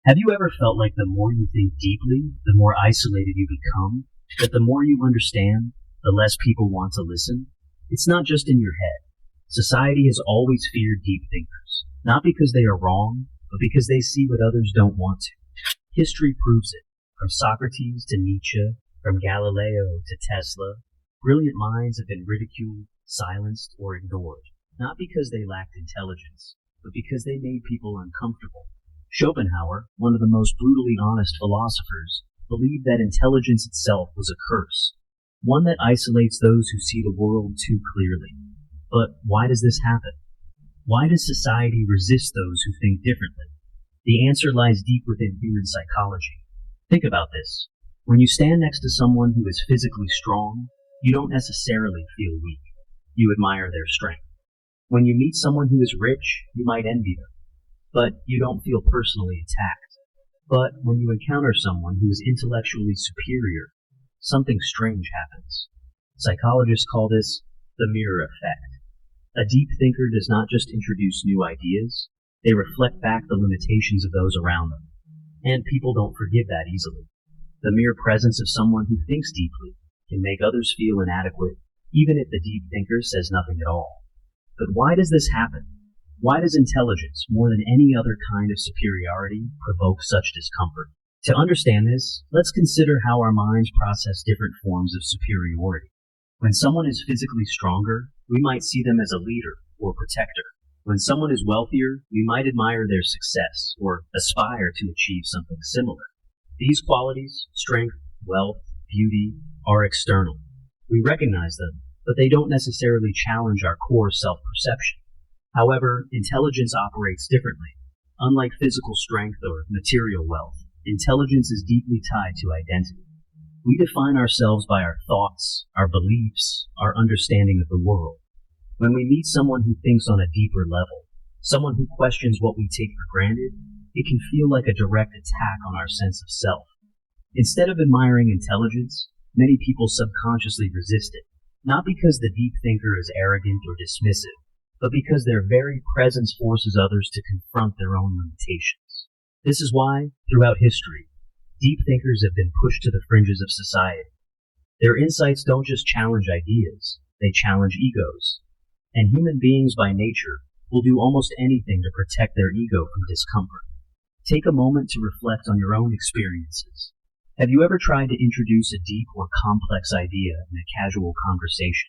Have you ever felt like the more you think deeply, the more isolated you become? That the more you understand, the less people want to listen? It's not just in your head. Society has always feared deep thinkers, not because they are wrong, but because they see what others don't want to. History proves it. From Socrates to Nietzsche, from Galileo to Tesla, brilliant minds have been ridiculed, silenced, or ignored, not because they lacked intelligence, but because they made people uncomfortable. Schopenhauer, one of the most brutally honest philosophers, believed that intelligence itself was a curse, one that isolates those who see the world too clearly. But why does this happen? Why does society resist those who think differently? The answer lies deep within human psychology. Think about this. When you stand next to someone who is physically strong, you don't necessarily feel weak. You admire their strength. When you meet someone who is rich, you might envy them, but you don't feel personally attacked. But when you encounter someone who is intellectually superior, something strange happens. Psychologists call this the mirror effect. A deep thinker does not just introduce new ideas, they reflect back the limitations of those around them. And people don't forgive that easily. The mere presence of someone who thinks deeply can make others feel inadequate, even if the deep thinker says nothing at all. But why does this happen? Why does intelligence, more than any other kind of superiority, provoke such discomfort? To understand this, let's consider how our minds process different forms of superiority. When someone is physically stronger, we might see them as a leader or protector. When someone is wealthier, we might admire their success or aspire to achieve something similar. These qualities, strength, wealth, beauty, are external. We recognize them, but they don't necessarily challenge our core self-perception. However, intelligence operates differently. Unlike physical strength or material wealth, intelligence is deeply tied to identity. We define ourselves by our thoughts, our beliefs, our understanding of the world. When we meet someone who thinks on a deeper level, someone who questions what we take for granted, it can feel like a direct attack on our sense of self. Instead of admiring intelligence, many people subconsciously resist it, not because the deep thinker is arrogant or dismissive, but because their very presence forces others to confront their own limitations. This is why, throughout history, deep thinkers have been pushed to the fringes of society. Their insights don't just challenge ideas, they challenge egos. And human beings by nature will do almost anything to protect their ego from discomfort. Take a moment to reflect on your own experiences. Have you ever tried to introduce a deep or complex idea in a casual conversation,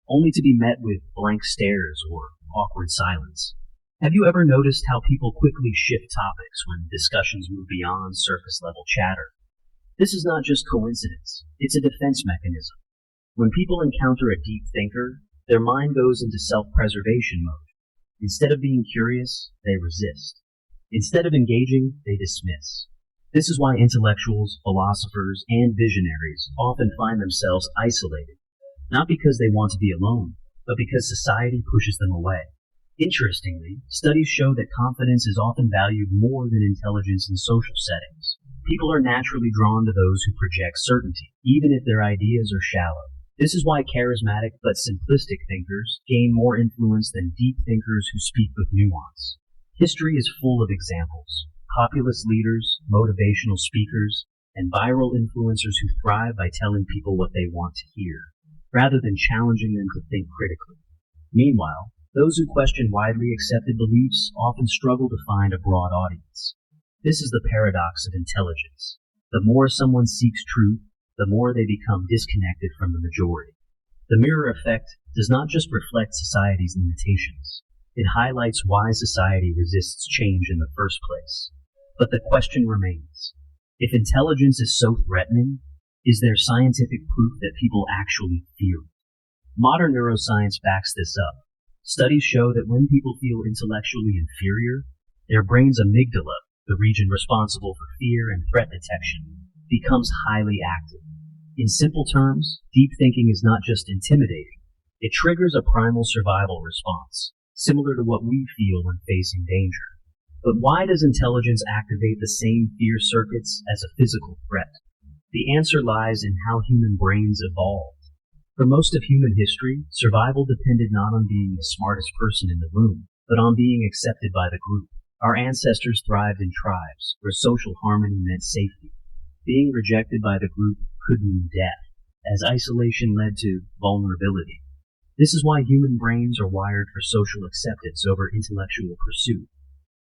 only to be met with blank stares or awkward silence? Have you ever noticed how people quickly shift topics when discussions move beyond surface-level chatter? This is not just coincidence, it's a defense mechanism. When people encounter a deep thinker, their mind goes into self-preservation mode. Instead of being curious, they resist. Instead of engaging, they dismiss. This is why intellectuals, philosophers, and visionaries often find themselves isolated, not because they want to be alone, but because society pushes them away. Interestingly, studies show that confidence is often valued more than intelligence in social settings. People are naturally drawn to those who project certainty, even if their ideas are shallow. This is why charismatic but simplistic thinkers gain more influence than deep thinkers who speak with nuance. History is full of examples. Populist leaders, motivational speakers, and viral influencers who thrive by telling people what they want to hear, rather than challenging them to think critically. Meanwhile, those who question widely accepted beliefs often struggle to find a broad audience. This is the paradox of intelligence. The more someone seeks truth, the more they become disconnected from the majority. The mirror effect does not just reflect society's limitations. It highlights why society resists change in the first place. But the question remains, if intelligence is so threatening, is there scientific proof that people actually fear it? Modern neuroscience backs this up. Studies show that when people feel intellectually inferior, their brain's amygdala, the region responsible for fear and threat detection, becomes highly active. In simple terms, deep thinking is not just intimidating. It triggers a primal survival response, similar to what we feel when facing danger. But why does intelligence activate the same fear circuits as a physical threat? The answer lies in how human brains evolved. For most of human history, survival depended not on being the smartest person in the room, but on being accepted by the group. Our ancestors thrived in tribes, where social harmony meant safety. Being rejected by the group could mean death, as isolation led to vulnerability. This is why human brains are wired for social acceptance over intellectual pursuit.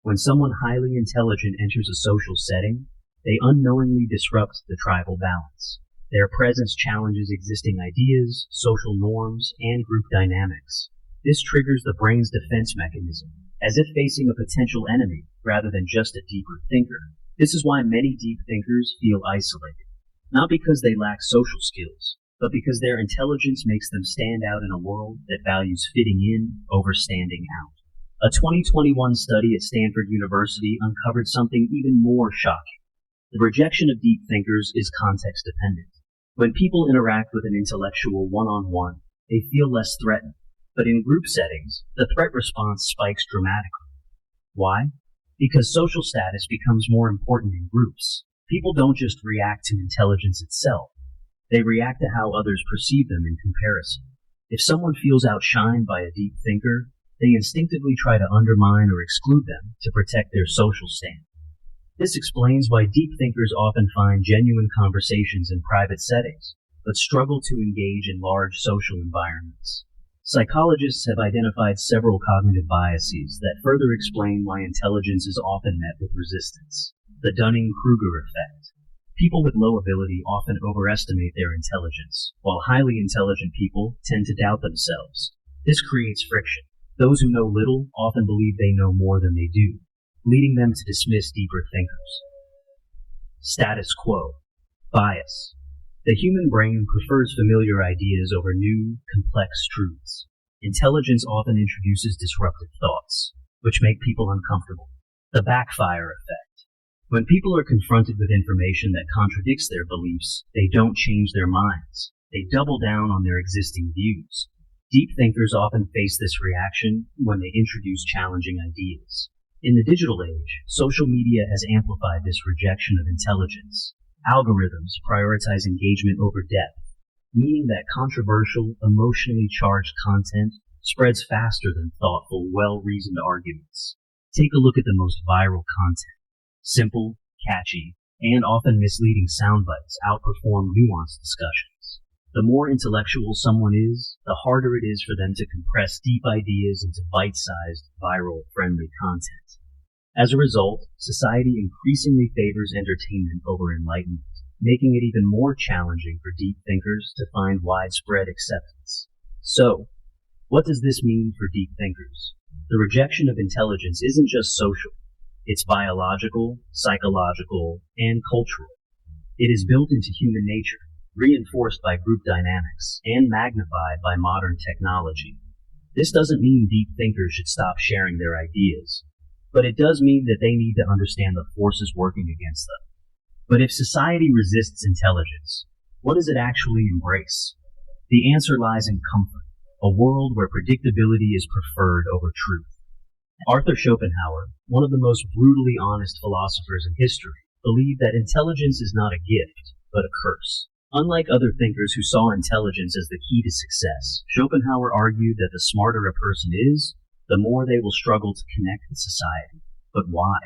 When someone highly intelligent enters a social setting, they unknowingly disrupt the tribal balance. Their presence challenges existing ideas, social norms, and group dynamics. This triggers the brain's defense mechanism, as if facing a potential enemy rather than just a deeper thinker. This is why many deep thinkers feel isolated, not because they lack social skills, but because their intelligence makes them stand out in a world that values fitting in over standing out. A 2021 study at Stanford University uncovered something even more shocking. The rejection of deep thinkers is context dependent. When people interact with an intellectual one-on-one, they feel less threatened. But in group settings, the threat response spikes dramatically. Why? Because social status becomes more important in groups. People don't just react to intelligence itself. They react to how others perceive them in comparison. If someone feels outshined by a deep thinker, they instinctively try to undermine or exclude them to protect their social stand. This explains why deep thinkers often find genuine conversations in private settings, but struggle to engage in large social environments. Psychologists have identified several cognitive biases that further explain why intelligence is often met with resistance. The Dunning-Kruger effect. People with low ability often overestimate their intelligence, while highly intelligent people tend to doubt themselves. This creates friction. Those who know little often believe they know more than they do, leading them to dismiss deeper thinkers. Status quo. Bias. The human brain prefers familiar ideas over new, complex truths. Intelligence often introduces disruptive thoughts, which make people uncomfortable. The backfire effect. When people are confronted with information that contradicts their beliefs, they don't change their minds. They double down on their existing views. Deep thinkers often face this reaction when they introduce challenging ideas. In the digital age, social media has amplified this rejection of intelligence. Algorithms prioritize engagement over depth, meaning that controversial, emotionally charged content spreads faster than thoughtful, well-reasoned arguments. Take a look at the most viral content. Simple, catchy, and often misleading soundbites outperform nuanced discussions. The more intellectual someone is, the harder it is for them to compress deep ideas into bite-sized, viral-friendly content. As a result, society increasingly favors entertainment over enlightenment, making it even more challenging for deep thinkers to find widespread acceptance. So, what does this mean for deep thinkers? The rejection of intelligence isn't just social. It's biological, psychological, and cultural. It is built into human nature, reinforced by group dynamics, and magnified by modern technology. This doesn't mean deep thinkers should stop sharing their ideas, but it does mean that they need to understand the forces working against them. But if society resists intelligence, what does it actually embrace? The answer lies in comfort, a world where predictability is preferred over truth. Arthur Schopenhauer, one of the most brutally honest philosophers in history, believed that intelligence is not a gift, but a curse. Unlike other thinkers who saw intelligence as the key to success, Schopenhauer argued that the smarter a person is, the more they will struggle to connect with society. But why?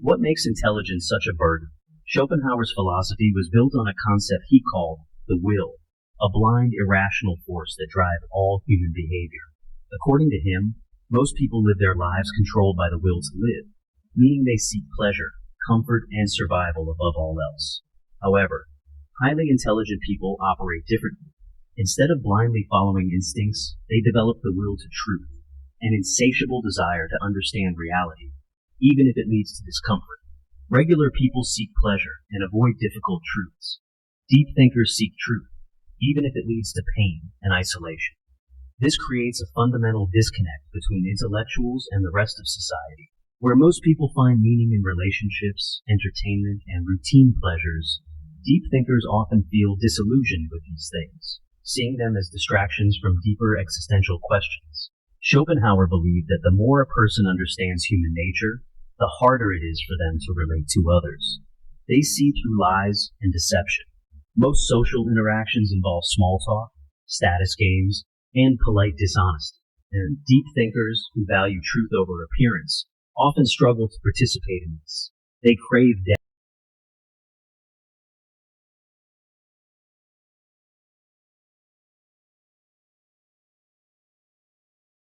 What makes intelligence such a burden? Schopenhauer's philosophy was built on a concept he called the will, a blind, irrational force that drives all human behavior. According to him, most people live their lives controlled by the will to live, meaning they seek pleasure, comfort, and survival above all else. However, highly intelligent people operate differently. Instead of blindly following instincts, they develop the will to truth, an insatiable desire to understand reality, even if it leads to discomfort. Regular people seek pleasure and avoid difficult truths. Deep thinkers seek truth, even if it leads to pain and isolation. This creates a fundamental disconnect between intellectuals and the rest of society. Where most people find meaning in relationships, entertainment, and routine pleasures, deep thinkers often feel disillusioned with these things, seeing them as distractions from deeper existential questions. Schopenhauer believed that the more a person understands human nature, the harder it is for them to relate to others. They see through lies and deception. Most social interactions involve small talk, status games, and polite dishonesty. And deep thinkers who value truth over appearance often struggle to participate in this. They crave depth.